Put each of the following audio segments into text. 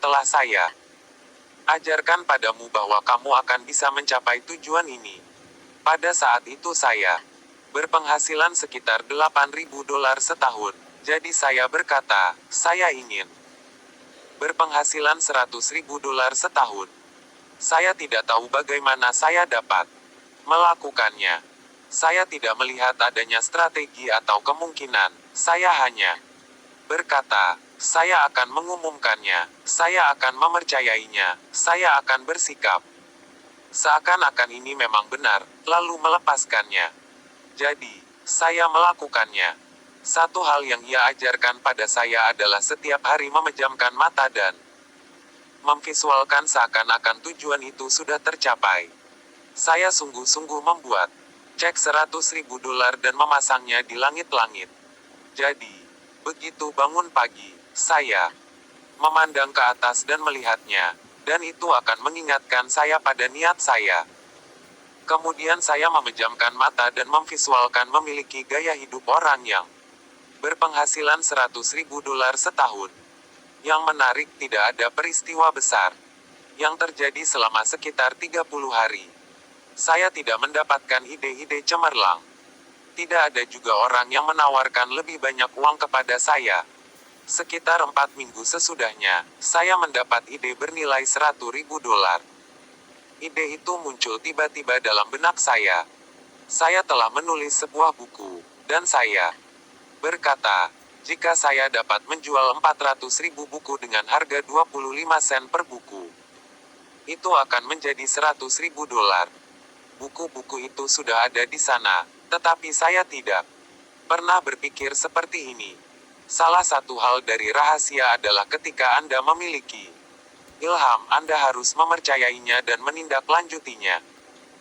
Telah saya ajarkan padamu bahwa kamu akan bisa mencapai tujuan ini. Pada saat itu saya berpenghasilan sekitar $8.000 setahun. Jadi saya berkata, saya ingin berpenghasilan $100.000 setahun. Saya tidak tahu bagaimana saya dapat melakukannya. Saya tidak melihat adanya strategi atau kemungkinan. Saya hanya berkata, saya akan mengumumkannya, saya akan mempercayainya, saya akan bersikap seakan-akan ini memang benar, lalu melepaskannya. Jadi, saya melakukannya. Satu hal yang ia ajarkan pada saya adalah setiap hari memejamkan mata dan memvisualkan seakan-akan tujuan itu sudah tercapai. Saya sungguh-sungguh membuat cek $100.000 dan memasangnya di langit-langit. Jadi, begitu bangun pagi, saya memandang ke atas dan melihatnya, dan itu akan mengingatkan saya pada niat saya. Kemudian saya memejamkan mata dan memvisualkan memiliki gaya hidup orang yang berpenghasilan $100.000 setahun. Yang menarik, tidak ada peristiwa besar yang terjadi selama sekitar 30 hari. Saya tidak mendapatkan ide-ide cemerlang. Tidak ada juga orang yang menawarkan lebih banyak uang kepada saya. Sekitar 4 minggu sesudahnya, saya mendapat ide bernilai $100.000. Ide itu muncul tiba-tiba dalam benak saya. Saya telah menulis sebuah buku, dan saya berkata, jika saya dapat menjual 400.000 buku dengan harga 25 sen per buku, itu akan menjadi $100.000. Buku-buku itu sudah ada di sana, tetapi saya tidak pernah berpikir seperti ini. Salah satu hal dari rahasia adalah ketika Anda memiliki ilham, Anda harus mempercayainya dan menindaklanjutinya.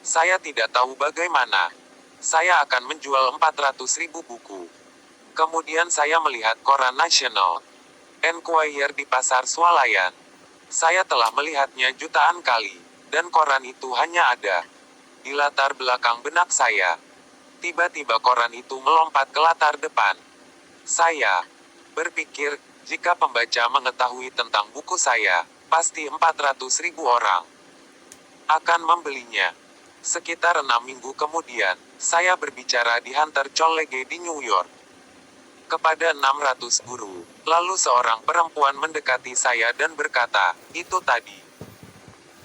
Saya tidak tahu bagaimana saya akan menjual 400.000 buku. Kemudian saya melihat koran National Enquirer di pasar swalayan. Saya telah melihatnya jutaan kali, dan koran itu hanya ada di latar belakang benak saya. Tiba-tiba koran itu melompat ke latar depan. Saya berpikir, jika pembaca mengetahui tentang buku saya, pasti 400.000 orang akan membelinya. Sekitar 6 minggu kemudian, saya berbicara di Hunter College di New York kepada 600 guru. Lalu seorang perempuan mendekati saya dan berkata, itu tadi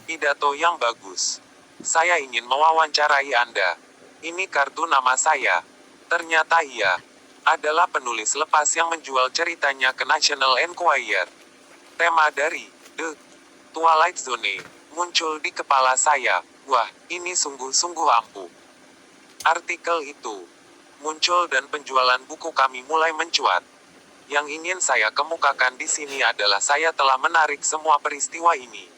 pidato yang bagus. Saya ingin mewawancarai Anda. Ini kartu nama saya. Ternyata ia adalah penulis lepas yang menjual ceritanya ke National Enquirer. Tema dari The Twilight Zone muncul di kepala saya. Wah, ini sungguh-sungguh ampuh. Artikel itu muncul dan penjualan buku kami mulai mencuat. Yang ingin saya kemukakan di sini adalah saya telah menarik semua peristiwa ini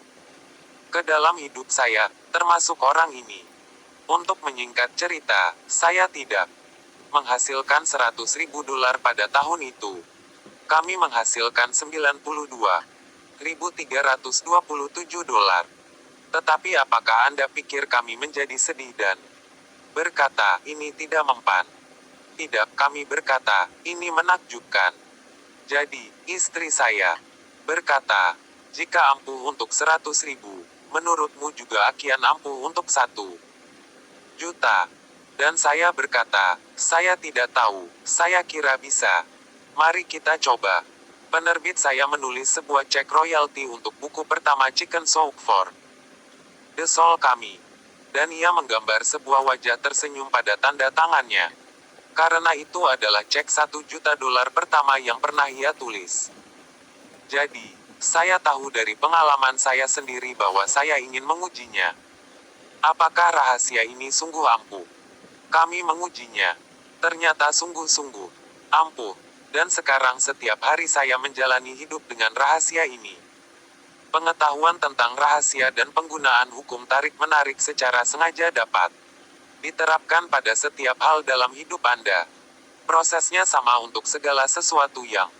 ke dalam hidup saya, termasuk orang ini. Untuk menyingkat cerita, saya tidak menghasilkan $100.000 pada tahun itu. Kami menghasilkan $92.327. Tetapi apakah Anda pikir kami menjadi sedih dan berkata, ini tidak mempan? Tidak, kami berkata, ini menakjubkan. Jadi, istri saya berkata, jika ampuh untuk 100.000, menurutmu juga akan ampuh untuk 1 juta. Dan saya berkata, saya tidak tahu, saya kira bisa. Mari kita coba. Penerbit saya menulis sebuah cek royalti untuk buku pertama Chicken Soup for the Soul kami. Dan ia menggambar sebuah wajah tersenyum pada tanda tangannya. Karena itu adalah cek $1 juta pertama yang pernah ia tulis. Jadi, saya tahu dari pengalaman saya sendiri bahwa saya ingin mengujinya. Apakah rahasia ini sungguh ampuh? Kami mengujinya. Ternyata sungguh-sungguh ampuh. Dan sekarang setiap hari saya menjalani hidup dengan rahasia ini. Pengetahuan tentang rahasia dan penggunaan hukum tarik-menarik secara sengaja dapat diterapkan pada setiap hal dalam hidup Anda. Prosesnya sama untuk segala sesuatu yang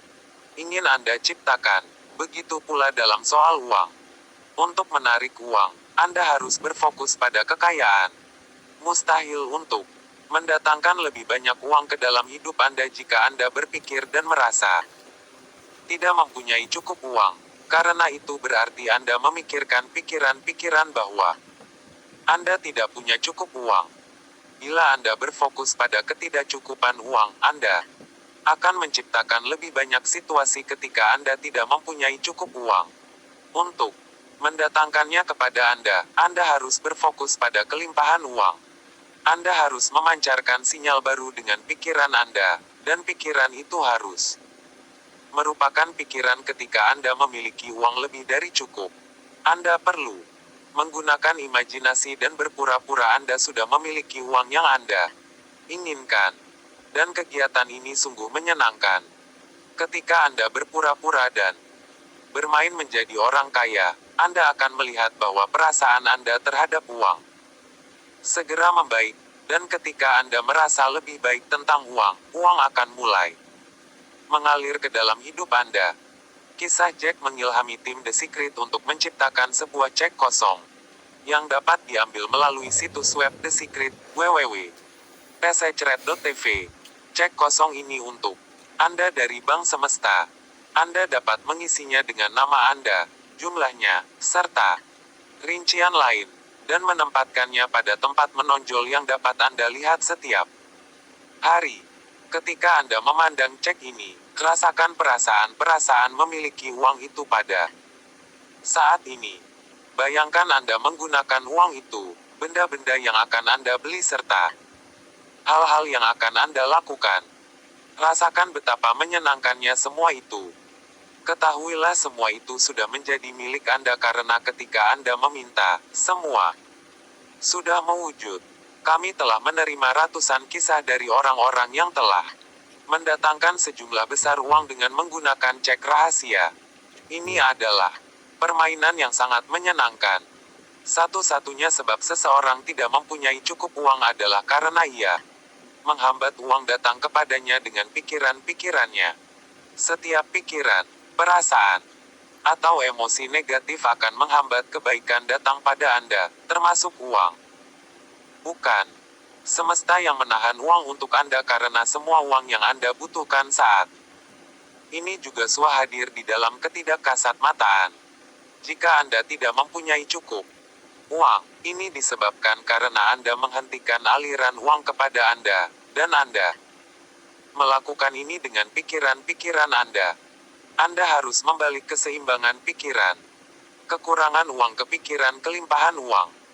ingin Anda ciptakan. Begitu pula dalam soal uang. Untuk menarik uang, Anda harus berfokus pada kekayaan. Mustahil untuk mendatangkan lebih banyak uang ke dalam hidup Anda jika Anda berpikir dan merasa tidak mempunyai cukup uang. Karena itu berarti Anda memikirkan pikiran-pikiran bahwa Anda tidak punya cukup uang. Bila Anda berfokus pada ketidakcukupan uang, Anda akan menciptakan lebih banyak situasi ketika Anda tidak mempunyai cukup uang. Untuk mendatangkannya kepada Anda harus berfokus pada kelimpahan uang. Anda harus memancarkan sinyal baru dengan pikiran Anda, dan pikiran itu harus merupakan pikiran ketika Anda memiliki uang lebih dari cukup. Anda perlu menggunakan imajinasi dan berpura-pura Anda sudah memiliki uang yang Anda inginkan. Dan kegiatan ini sungguh menyenangkan. Ketika Anda berpura-pura dan bermain menjadi orang kaya, Anda akan melihat bahwa perasaan Anda terhadap uang segera membaik, dan ketika Anda merasa lebih baik tentang uang, uang akan mulai mengalir ke dalam hidup Anda. Kisah Jack mengilhami tim The Secret untuk menciptakan sebuah cek kosong yang dapat diambil melalui situs web The Secret, www.secret.tv. Cek kosong ini untuk Anda dari Bank Semesta. Anda dapat mengisinya dengan nama Anda, jumlahnya, serta rincian lain, dan menempatkannya pada tempat menonjol yang dapat Anda lihat setiap hari. Ketika Anda memandang cek ini, rasakan perasaan-perasaan memiliki uang itu pada saat ini. Bayangkan Anda menggunakan uang itu, benda-benda yang akan Anda beli serta hal-hal yang akan Anda lakukan. Rasakan betapa menyenangkannya semua itu. Ketahuilah semua itu sudah menjadi milik Anda karena ketika Anda meminta, semua sudah mewujud. Kami telah menerima ratusan kisah dari orang-orang yang telah mendatangkan sejumlah besar uang dengan menggunakan cek rahasia. Ini adalah permainan yang sangat menyenangkan. Satu-satunya sebab seseorang tidak mempunyai cukup uang adalah karena ia menghambat uang datang kepadanya dengan pikiran-pikirannya. Setiap pikiran, perasaan, atau emosi negatif akan menghambat kebaikan datang pada Anda, termasuk uang. Bukan semesta yang menahan uang untuk Anda karena semua uang yang Anda butuhkan saat ini juga hadir di dalam ketidakkasatmataan. Jika Anda tidak mempunyai cukup uang, ini disebabkan karena Anda menghentikan aliran uang kepada Anda, dan Anda melakukan ini dengan pikiran-pikiran Anda. Anda harus membalik keseimbangan pikiran. Kekurangan uang ke pikiran kelimpahan uang.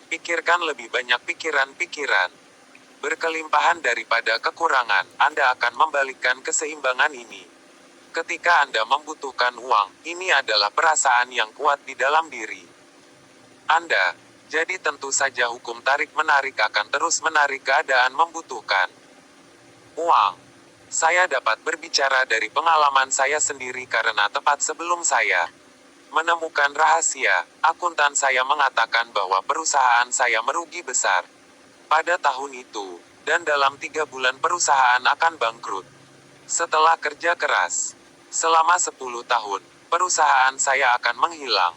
Pikirkan lebih banyak pikiran-pikiran berkelimpahan daripada kekurangan. Anda akan membalikkan keseimbangan ini. Ketika Anda membutuhkan uang, ini adalah perasaan yang kuat di dalam diri Anda. Jadi tentu saja hukum tarik-menarik akan terus menarik keadaan membutuhkan uang. Saya dapat berbicara dari pengalaman saya sendiri karena tepat sebelum saya menemukan rahasia, akuntan saya mengatakan bahwa perusahaan saya merugi besar pada tahun itu, dan dalam 3 bulan perusahaan akan bangkrut. Setelah kerja keras selama 10 tahun, perusahaan saya akan menghilang.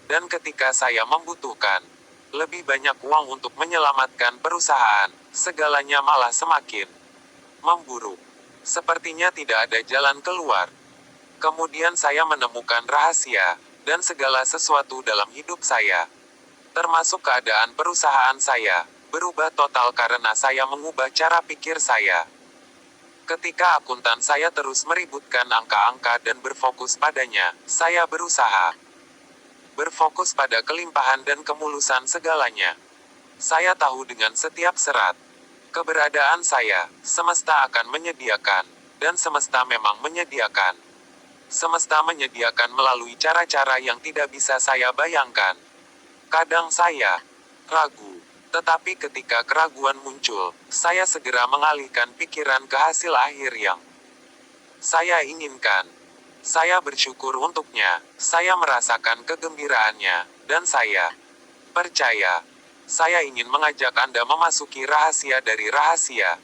Dan ketika saya membutuhkan lebih banyak uang untuk menyelamatkan perusahaan, segalanya malah semakin memburuk. Sepertinya tidak ada jalan keluar. Kemudian saya menemukan rahasia, dan segala sesuatu dalam hidup saya, termasuk keadaan perusahaan saya, berubah total karena saya mengubah cara pikir saya. Ketika akuntan saya terus meributkan angka-angka dan berfokus padanya, saya berusaha berfokus pada kelimpahan dan kemulusan segalanya. Saya tahu dengan setiap serat keberadaan saya, semesta akan menyediakan, dan semesta memang menyediakan. Semesta menyediakan melalui cara-cara yang tidak bisa saya bayangkan. Kadang saya ragu, tetapi ketika keraguan muncul, saya segera mengalihkan pikiran ke hasil akhir yang saya inginkan. Saya bersyukur untuknya, saya merasakan kegembiraannya, dan saya percaya. Saya ingin mengajak Anda memasuki rahasia dari rahasia.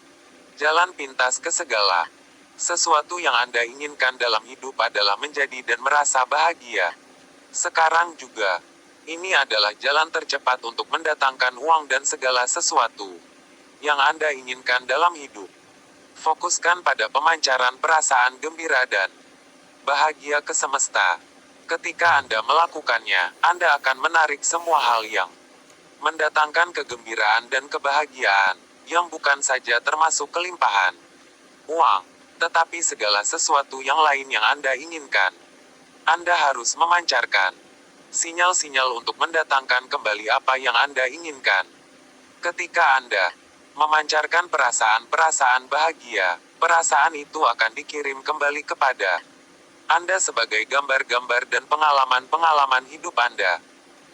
Jalan pintas ke segala sesuatu yang Anda inginkan dalam hidup adalah menjadi dan merasa bahagia. Sekarang juga, ini adalah jalan tercepat untuk mendatangkan uang dan segala sesuatu yang Anda inginkan dalam hidup. Fokuskan pada pemancaran perasaan gembira dan bahagia ke semesta. Ketika Anda melakukannya, Anda akan menarik semua hal yang mendatangkan kegembiraan dan kebahagiaan, yang bukan saja termasuk kelimpahan uang, tetapi segala sesuatu yang lain yang Anda inginkan. Anda harus memancarkan sinyal-sinyal untuk mendatangkan kembali apa yang Anda inginkan. Ketika Anda memancarkan perasaan-perasaan bahagia, perasaan itu akan dikirim kembali kepada Anda sebagai gambar-gambar dan pengalaman-pengalaman hidup Anda.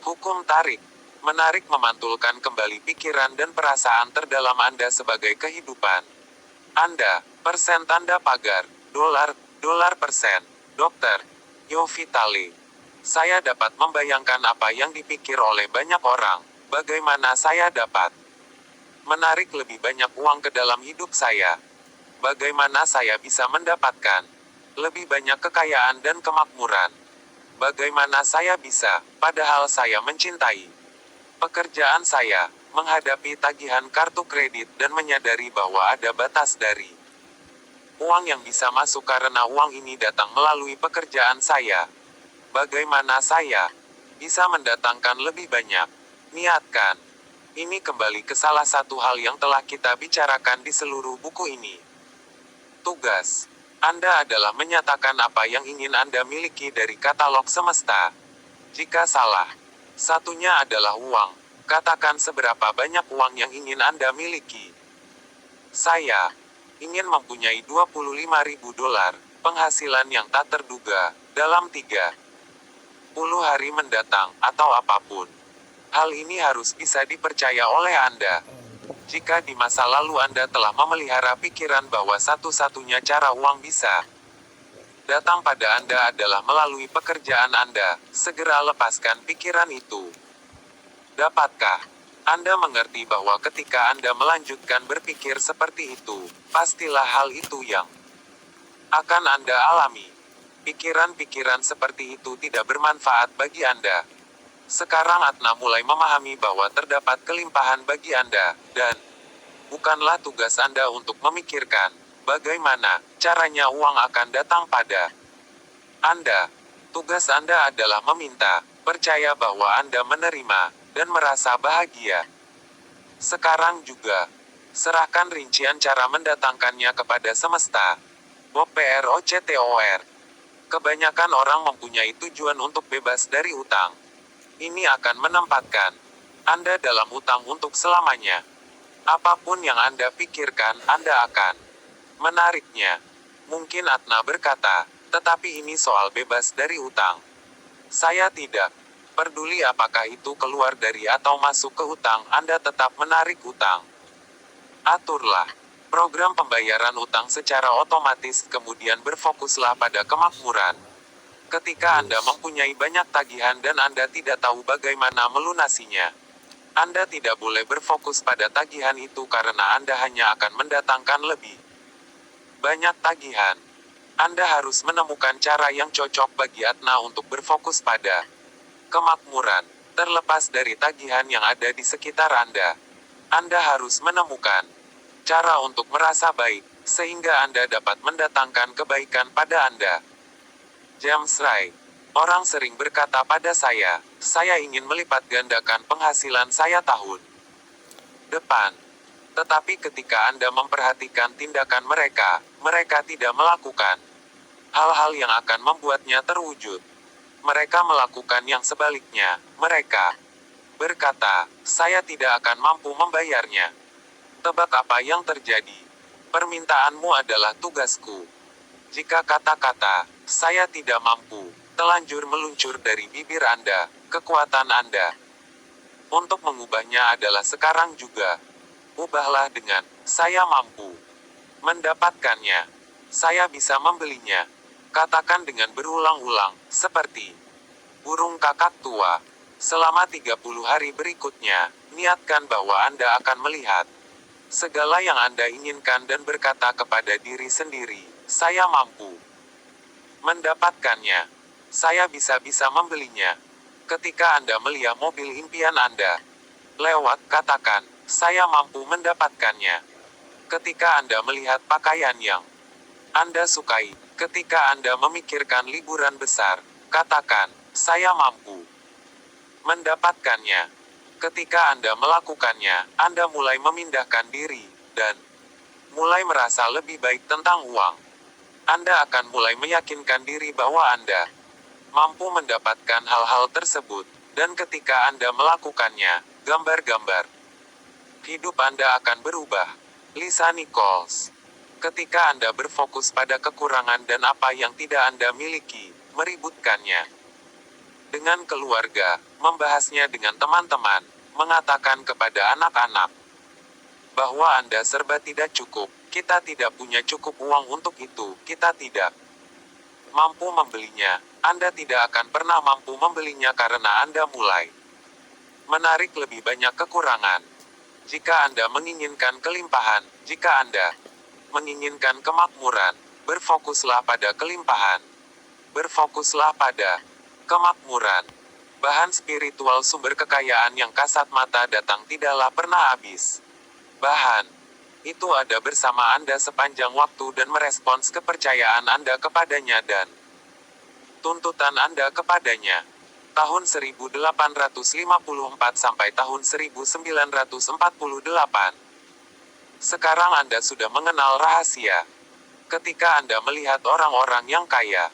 Hukum tarik menarik memantulkan kembali pikiran dan perasaan terdalam Anda sebagai kehidupan Anda. Persen tanda pagar, dolar persen. Dokter Yo Vitale. Saya dapat membayangkan apa yang dipikir oleh banyak orang. Bagaimana saya dapat menarik lebih banyak uang ke dalam hidup saya? Bagaimana saya bisa mendapatkan lebih banyak kekayaan dan kemakmuran? Bagaimana saya bisa, padahal saya mencintai pekerjaan saya, menghadapi tagihan kartu kredit dan menyadari bahwa ada batas dari uang yang bisa masuk karena uang ini datang melalui pekerjaan saya. Bagaimana saya bisa mendatangkan lebih banyak? Niatkan. Ini kembali ke salah satu hal yang telah kita bicarakan di seluruh buku ini. Tugas Anda adalah menyatakan apa yang ingin Anda miliki dari katalog semesta. Jika salah satunya adalah uang, katakan seberapa banyak uang yang ingin Anda miliki. Saya ingin mempunyai $25.000 penghasilan yang tak terduga dalam 30 hari mendatang, atau apapun. Hal ini harus bisa dipercaya oleh Anda. Jika di masa lalu Anda telah memelihara pikiran bahwa satu-satunya cara uang bisa datang pada Anda adalah melalui pekerjaan Anda, segera lepaskan pikiran itu. Dapatkah Anda mengerti bahwa ketika Anda melanjutkan berpikir seperti itu, pastilah hal itu yang akan Anda alami. Pikiran-pikiran seperti itu tidak bermanfaat bagi Anda. Sekarang Atna mulai memahami bahwa terdapat kelimpahan bagi Anda, dan bukanlah tugas Anda untuk memikirkan bagaimana caranya uang akan datang pada Anda. Tugas Anda adalah meminta, percaya bahwa Anda menerima, dan merasa bahagia. Sekarang juga, serahkan rincian cara mendatangkannya kepada semesta. Bob Proctor. Kebanyakan orang mempunyai tujuan untuk bebas dari utang. Ini akan menempatkan Anda dalam utang untuk selamanya. Apapun yang Anda pikirkan, Anda akan menariknya. Mungkin Atna berkata, tetapi ini soal bebas dari utang. Saya tidak peduli apakah itu keluar dari atau masuk ke utang, Anda tetap menarik utang. Aturlah program pembayaran utang secara otomatis, kemudian berfokuslah pada kemakmuran. Ketika Anda mempunyai banyak tagihan dan Anda tidak tahu bagaimana melunasinya, Anda tidak boleh berfokus pada tagihan itu karena Anda hanya akan mendatangkan lebih banyak tagihan. Anda harus menemukan cara yang cocok bagi Atna untuk berfokus pada kemakmuran, terlepas dari tagihan yang ada di sekitar Anda. Anda harus menemukan cara untuk merasa baik, sehingga Anda dapat mendatangkan kebaikan pada Anda. James Ray. Orang sering berkata pada saya ingin melipat gandakan penghasilan saya tahun depan. Tetapi ketika Anda memperhatikan tindakan mereka, mereka tidak melakukan hal-hal yang akan membuatnya terwujud. Mereka melakukan yang sebaliknya. Mereka berkata, saya tidak akan mampu membayarnya. Tebak apa yang terjadi? Permintaanmu adalah tugasku. Jika kata-kata, saya tidak mampu, telanjur meluncur dari bibir Anda, kekuatan Anda untuk mengubahnya adalah sekarang juga. Ubahlah dengan, saya mampu mendapatkannya. Saya bisa membelinya. Katakan dengan berulang-ulang, seperti burung kakak tua. Selama 30 hari berikutnya, niatkan bahwa Anda akan melihat segala yang Anda inginkan dan berkata kepada diri sendiri, saya mampu mendapatkannya. Saya bisa membelinya. Ketika Anda melihat mobil impian Anda lewat, katakan, saya mampu mendapatkannya. Ketika Anda melihat pakaian yang Anda sukai, ketika Anda memikirkan liburan besar, katakan, saya mampu mendapatkannya. Ketika Anda melakukannya, Anda mulai memindahkan diri, dan mulai merasa lebih baik tentang uang. Anda akan mulai meyakinkan diri bahwa Anda mampu mendapatkan hal-hal tersebut, dan ketika Anda melakukannya, gambar-gambar hidup Anda akan berubah. Lisa Nichols. Ketika Anda berfokus pada kekurangan dan apa yang tidak Anda miliki, meributkannya dengan keluarga, membahasnya dengan teman-teman, mengatakan kepada anak-anak bahwa Anda serba tidak cukup, kita tidak punya cukup uang untuk itu, kita tidak mampu membelinya, Anda tidak akan pernah mampu membelinya karena Anda mulai menarik lebih banyak kekurangan. Jika Anda menginginkan kelimpahan, jika Anda menginginkan kemakmuran, berfokuslah pada kelimpahan. Berfokuslah pada kemakmuran. Bahan spiritual sumber kekayaan yang kasat mata datang tidaklah pernah habis. Bahan itu ada bersama Anda sepanjang waktu dan merespons kepercayaan Anda kepadanya dan tuntutan Anda kepadanya. Tahun 1854 sampai tahun 1948. Sekarang Anda sudah mengenal rahasia. Ketika Anda melihat orang-orang yang kaya,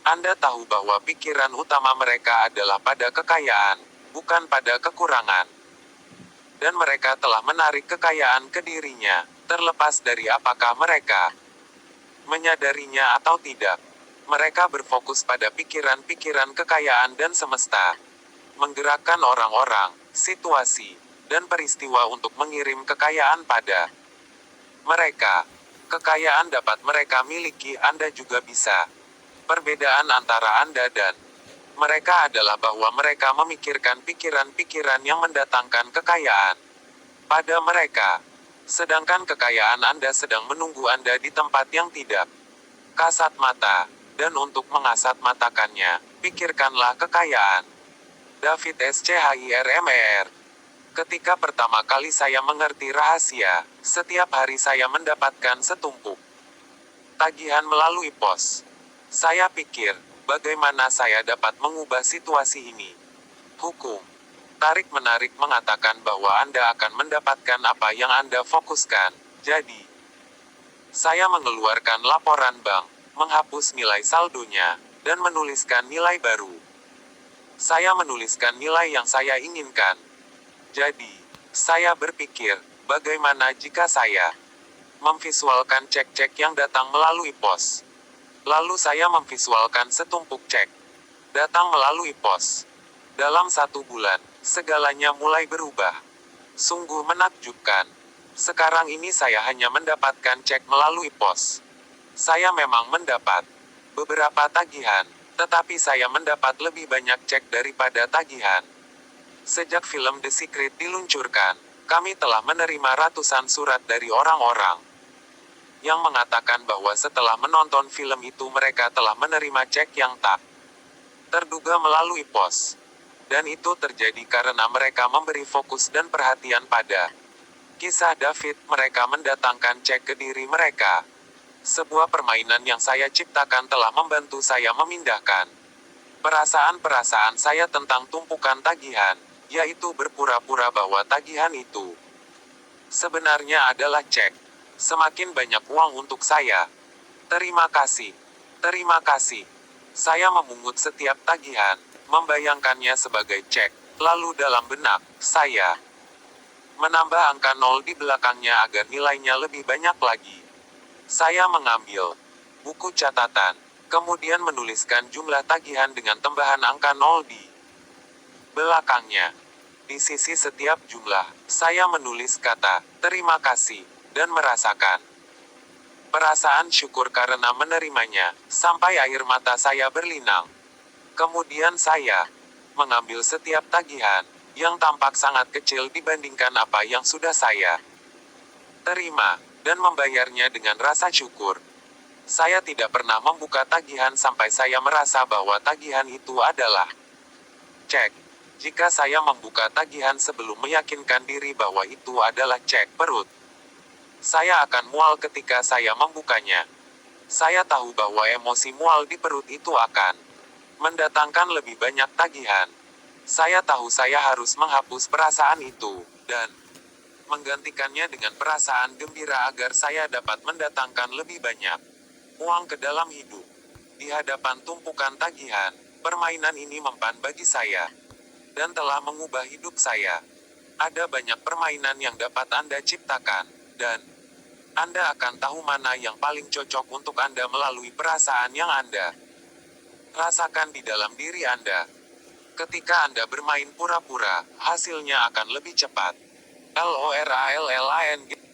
Anda tahu bahwa pikiran utama mereka adalah pada kekayaan, bukan pada kekurangan. Dan mereka telah menarik kekayaan ke dirinya, terlepas dari apakah mereka menyadarinya atau tidak. Mereka berfokus pada pikiran-pikiran kekayaan dan semesta. Menggerakkan orang-orang, situasi, dan peristiwa untuk mengirim kekayaan pada mereka. Kekayaan dapat mereka miliki, Anda juga bisa. Perbedaan antara Anda dan mereka adalah bahwa mereka memikirkan pikiran-pikiran yang mendatangkan kekayaan pada mereka. Sedangkan kekayaan Anda sedang menunggu Anda di tempat yang tidak kasat mata. Dan untuk mengasat matakannya, pikirkanlah kekayaan. David Schirmer. Ketika pertama kali saya mengerti rahasia, setiap hari saya mendapatkan setumpuk tagihan melalui pos. Saya pikir, bagaimana saya dapat mengubah situasi ini? Hukum tarik-menarik mengatakan bahwa Anda akan mendapatkan apa yang Anda fokuskan. Jadi, saya mengeluarkan laporan bank, menghapus nilai saldonya, dan menuliskan nilai baru. Saya menuliskan nilai yang saya inginkan. Jadi, saya berpikir, bagaimana jika saya memvisualkan cek-cek yang datang melalui pos? Lalu saya memvisualkan setumpuk cek datang melalui pos. Dalam 1 bulan, segalanya mulai berubah. Sungguh menakjubkan. Sekarang ini saya hanya mendapatkan cek melalui pos. Saya memang mendapat beberapa tagihan, tetapi saya mendapat lebih banyak cek daripada tagihan. Sejak film The Secret diluncurkan, kami telah menerima ratusan surat dari orang-orang yang mengatakan bahwa setelah menonton film itu mereka telah menerima cek yang tak terduga melalui pos. Dan itu terjadi karena mereka memberi fokus dan perhatian pada kisah David. Mereka mendatangkan cek ke diri mereka. Sebuah permainan yang saya ciptakan telah membantu saya memindahkan perasaan-perasaan saya tentang tumpukan tagihan, yaitu berpura-pura bahwa tagihan itu sebenarnya adalah cek. Semakin banyak uang untuk saya. Terima kasih. Terima kasih. Saya memungut setiap tagihan, membayangkannya sebagai cek. Lalu dalam benak saya menambah angka 0 di belakangnya agar nilainya lebih banyak lagi. Saya mengambil buku catatan, kemudian menuliskan jumlah tagihan dengan tambahan angka 0 di belakangnya. Di sisi setiap jumlah, saya menulis kata, terima kasih, dan merasakan perasaan syukur karena menerimanya, sampai air mata saya berlinang. Kemudian saya mengambil setiap tagihan, yang tampak sangat kecil dibandingkan apa yang sudah saya terima, dan membayarnya dengan rasa syukur. Saya tidak pernah membuka tagihan sampai saya merasa bahwa tagihan itu adalah cek. Jika saya membuka tagihan sebelum meyakinkan diri bahwa itu adalah cek perut, saya akan mual ketika saya membukanya. Saya tahu bahwa emosi mual di perut itu akan mendatangkan lebih banyak tagihan. Saya tahu saya harus menghapus perasaan itu, dan menggantikannya dengan perasaan gembira agar saya dapat mendatangkan lebih banyak uang ke dalam hidup. Di hadapan tumpukan tagihan, permainan ini mempan bagi saya, dan telah mengubah hidup saya. Ada banyak permainan yang dapat Anda ciptakan, dan Anda akan tahu mana yang paling cocok untuk Anda melalui perasaan yang Anda rasakan di dalam diri Anda. Ketika Anda bermain pura-pura, hasilnya akan lebih cepat. LORALLING